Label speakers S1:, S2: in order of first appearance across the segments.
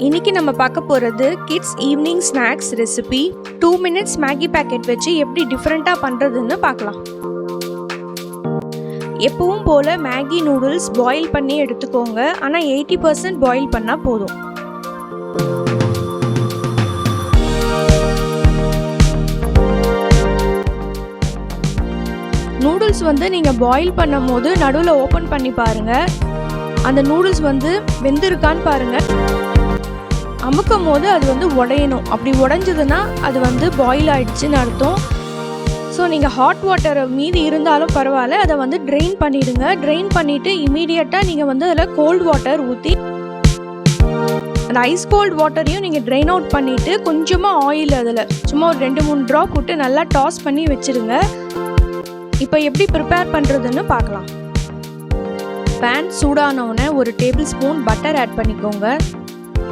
S1: இன்னைக்கு நம்ம பார்க்க போகிறது kids evening snacks recipe. 2 minutes Maggi packet வச்சு எப்படி டிஃப்ரெண்ட்டாக பண்ணுறதுன்னு பார்க்கலாம். எப்பவும் போல் மேகி நூடுல்ஸ் பாயில் பண்ணி எடுத்துக்கோங்க. ஆனால் 80% பாயில் பண்ணால் போதும். நூடுல்ஸ் நீங்கள் பாயில் பண்ணும் போது நடுவில் ஓப்பன் பண்ணி பாருங்கள். அந்த நூடுல்ஸ் வெந்திருக்கான்னு பாருங்கள். அமுக்கும் போது அது உடையணும். அப்படி உடைஞ்சதுன்னா அது பாயில் ஆயிடுச்சுன்னு அர்த்தம். ஸோ நீங்கள் ஹாட் வாட்டரை மீதி இருந்தாலும் பரவாயில்ல, அதை ட்ரெயின் பண்ணிவிடுங்க. ட்ரெயின் பண்ணிவிட்டு இமீடியட்டாக நீங்கள் அதில் கோல்டு வாட்டர் ஊற்றி அந்த ஐஸ் கோல்டு வாட்டரையும் நீங்கள் ட்ரெயின் அவுட் பண்ணிவிட்டு கொஞ்சமாக ஆயில் அதில் சும்மா ஒரு 2-3 ட்ராப் விட்டு நல்லா டாஸ் பண்ணி வச்சுருங்க. இப்போ எப்படி ப்ரிப்பேர் பண்ணுறதுன்னு பார்க்கலாம். பேன் சூடானவுடனே ஒரு டேபிள் ஸ்பூன் பட்டர் ஆட் பண்ணிக்கோங்க.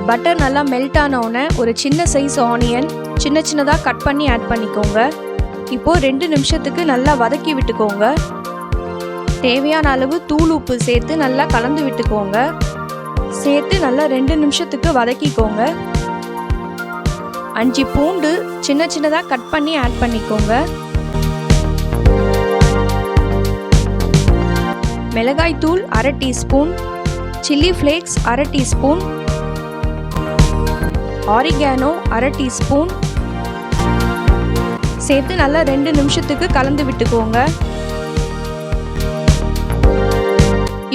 S1: பட்டர் நல்லா மெல்ட் ஆனவுடனே ஒரு சின்ன சைஸ் ஆனியன் சின்னதாக கட் பண்ணி ஆட் பண்ணிக்கோங்க. இப்போது 2 நிமிஷத்துக்கு நல்லா வதக்கி விட்டுக்கோங்க. தேவையான அளவு தூள் உப்பு சேர்த்து நல்லா கலந்து விட்டுக்கோங்க. சேர்த்து நல்லா 2 நிமிஷத்துக்கு வதக்கிக்கோங்க. 5 பூண்டு சின்னதாக கட் பண்ணி ஆட் பண்ணிக்கோங்க. மிளகாய் தூள் 1/2 teaspoon, chilli flakes 1/2 teaspoon, oregano 1/2 teaspoon சேர்த்து நல்லா 2 நிமிஷத்துக்கு கலந்து விட்டுக்கோங்க.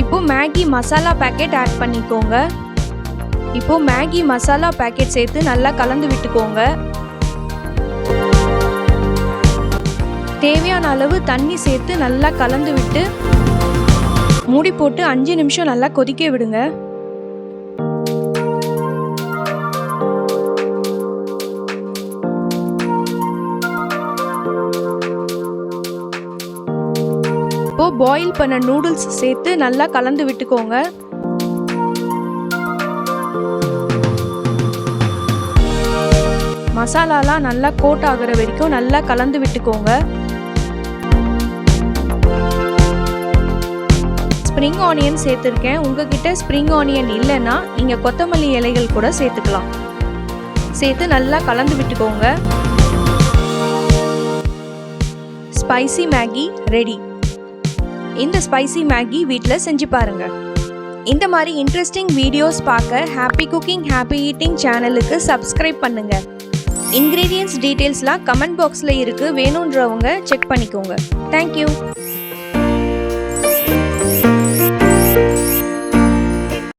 S1: இப்போ மேகி மசாலா பேக்கெட் ஆட் பண்ணிக்கோங்க. இப்போ மேகி மசாலா பேக்கெட் சேர்த்து நல்லா கலந்து விட்டுக்கோங்க. தேவையான அளவு தண்ணி சேர்த்து நல்லா கலந்து விட்டு மூடி போட்டு 5 நிமிஷம் நல்லா கொதிக்க விடுங்க. இப்போ பாயில் பண்ண நூடுல்ஸ் சேர்த்து நல்லா கலந்து விட்டுக்கோங்க. மசாலாலாம் நல்லா கோட் ஆகிற வரைக்கும் நல்லா கலந்து விட்டுக்கோங்க. ஸ்ப்ரிங் ஆனியன் சேர்த்துருக்கேன். உங்ககிட்ட ஸ்ப்ரிங் ஆனியன் இல்லைன்னா நீங்கள் கொத்தமல்லி இலைகள் கூட சேர்த்துக்கலாம். சேர்த்து நல்லா கலந்து விட்டுக்கோங்க. Spicy Maggi ready. இந்த ஸ்பைசி மேகி வீட்டில் செஞ்சு பாருங்கள். இந்த மாதிரி இன்ட்ரெஸ்டிங் வீடியோஸ் பார்க்க ஹாப்பி குக்கிங் ஹாப்பி ஈட்டிங் சேனலுக்கு சப்ஸ்கிரைப் பண்ணுங்கள். இன்க்ரீடியன்ட்ஸ் டீட்டெயில்ஸ்லாம் கமெண்ட் பாக்ஸில் இருக்குது. வேணுன்றவங்க செக் பண்ணிக்கோங்க. தேங்க்யூ.